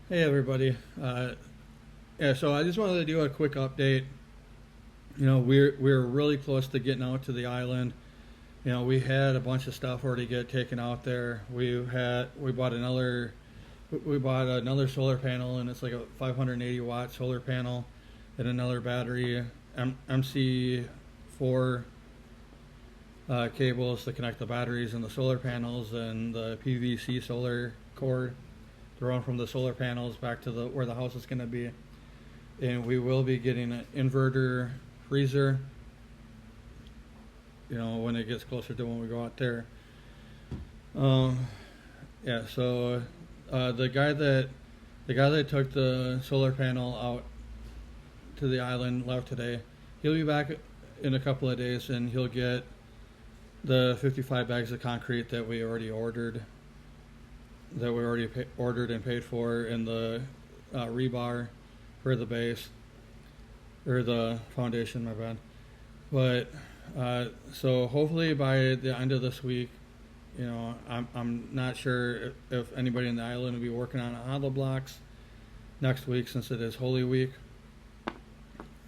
Hey everybody. So I just wanted to do a quick update. We're really close to getting out to the island. We had a bunch of stuff already get taken out there. We bought another solar panel, and it's like a 580 watt solar panel, and another battery, MC4 cables to connect the batteries and the solar panels, and the PVC solar cord to run from the solar panels back to the where the house is going to be. And we will be getting an inverter freezer. When it gets closer to when we go out there. Um, yeah. So the guy that took the solar panel out to the island left today. He'll be back in a couple of days, and he'll get the 55 bags of concrete that we already ordered and paid for, and the rebar for the base or the foundation. My bad. But so hopefully by the end of this week, I'm not sure if anybody in the island will be working on hollow blocks next week since it is Holy Week.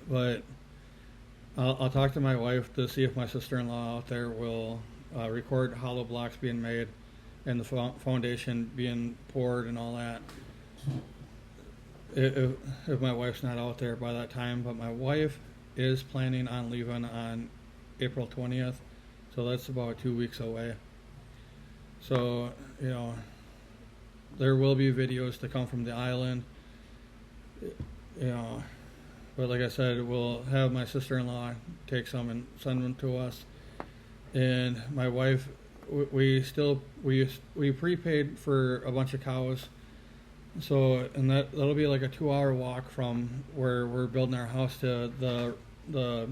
But I'll talk to my wife to see if my sister-in-law out there will record hollow blocks being made and the foundation being poured and all that. If my wife's not out there by that time, but my wife is planning on leaving on April 20th, so that's about 2 weeks away. So, there will be videos to come from the island, you know, but like I said, we'll have my sister-in-law take some and send them to us. And my wife, we prepaid for a bunch of cows. So, and that'll be like a 2 hour walk from where we're building our house to the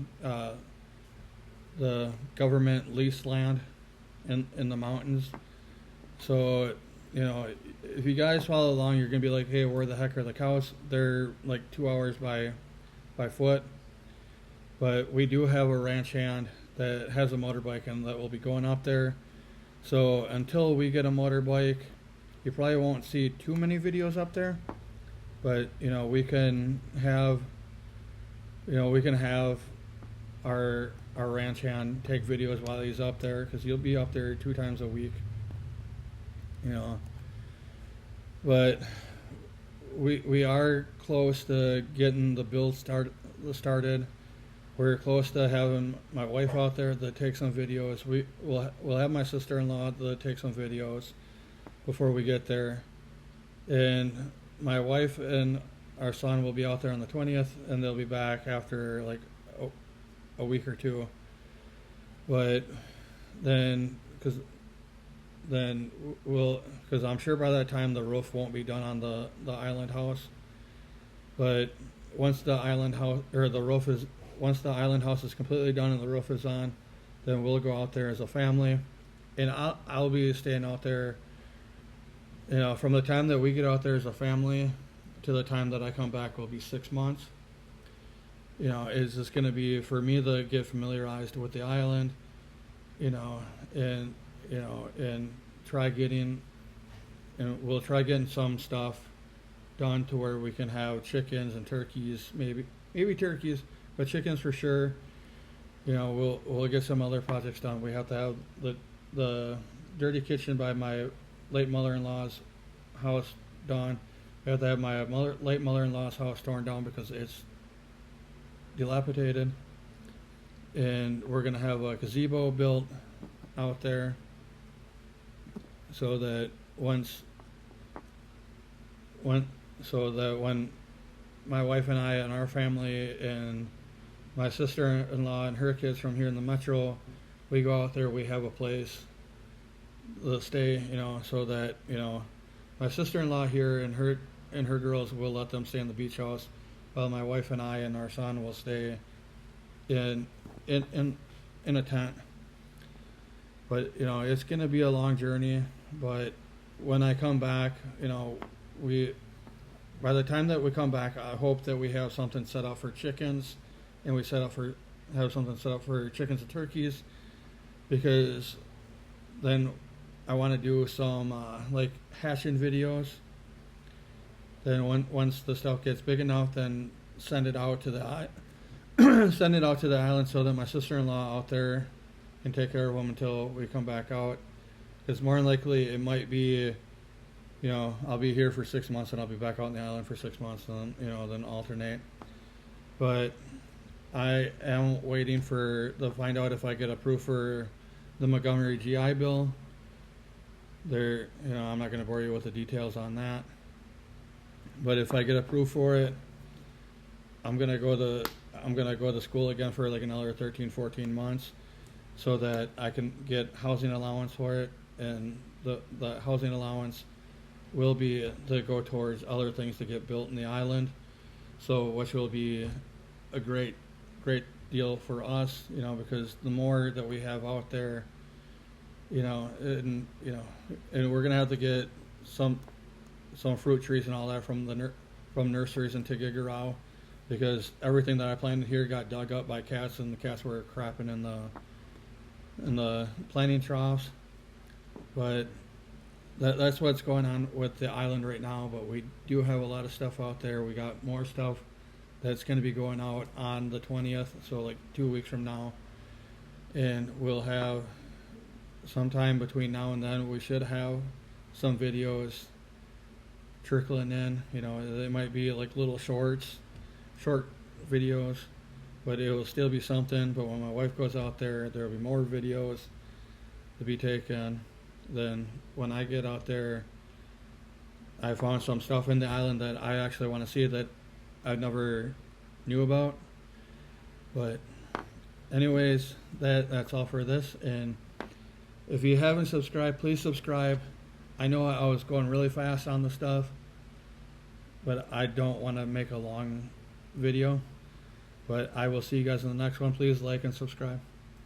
government leased land in the mountains. So, if you guys follow along, you're gonna be like, hey, where the heck are the cows? They're like 2 hours by foot. But we do have a ranch hand that has a motorbike and that will be going up there. So until we get a motorbike, you probably won't see too many videos up there. But we can have our ranch hand take videos while he's up there, because he'll be up there 2 times a week. You know, but we are close to getting the build started. We're close to having my wife out there to take some videos. We'll have my sister-in-law to take some videos before we get there, and my wife and our son will be out there on the 20th, and they'll be back after like a week or two. But then, because I'm sure by that time the roof won't be done on the island house. But once the island house or the roof is once the island house is completely done and the roof is on, then we'll go out there as a family, and I'll be staying out there. From the time that we get out there as a family to the time that I come back will be 6 months. It's just going to be for me to get familiarized with the island, and and try getting, and we'll try getting some stuff done to where we can have chickens and turkeys, maybe turkeys, but chickens for sure. We'll get some other projects done. We have to have the dirty kitchen by my late mother-in-law's house done. We have to have my late mother-in-law's house torn down because it's dilapidated, and we're gonna have a gazebo built out there so that when my wife and I and our family and my sister-in-law and her kids from here in the metro, we go out there, we have a place to stay, so that my sister-in-law here and her girls will let them stay in the beach house, while my wife and I and our son will stay in a tent. But it's gonna be a long journey. But when I come back, we by the time that we come back, I hope that we have something set up for chickens, and have something set up for chickens and turkeys, because then I want to do some like hatching videos Then once the stuff gets big enough, then send it out to the send it out to the island so that my sister-in-law out there can take care of them until we come back out. Because more than likely it might be, you know, I'll be here for 6 months and I'll be back out on the island for 6 months, and then alternate. But I am waiting to find out if I get approved for the Montgomery GI Bill. I'm not going to bore you with the details on that. But if I get approved for it, I'm gonna go to school again for like another 13, 14 months, so that I can get housing allowance for it, and the housing allowance will be to go towards other things to get built in the island. So which will be a great deal for us, because the more that we have out there, and we're gonna have to get some fruit trees and all that from nurseries in Tigigaraw, because everything that I planted here got dug up by cats, and the cats were crapping in the planting troughs. But that's what's going on with the island right now. But we do have a lot of stuff out there. We got more stuff that's going to be going out on the 20th, so like 2 weeks from now, and we'll have sometime between now and then, we should have some videos trickling in. They might be like little short videos, but it will still be something. But when my wife goes out there, there'll be more videos to be taken. Then when I get out there, I found some stuff in the island that I actually want to see that I never knew about. But anyways, that's all for this. And if you haven't subscribed, please subscribe. I know I was going really fast on the stuff, but I don't want to make a long video. But I will see you guys in the next one. Please like and subscribe.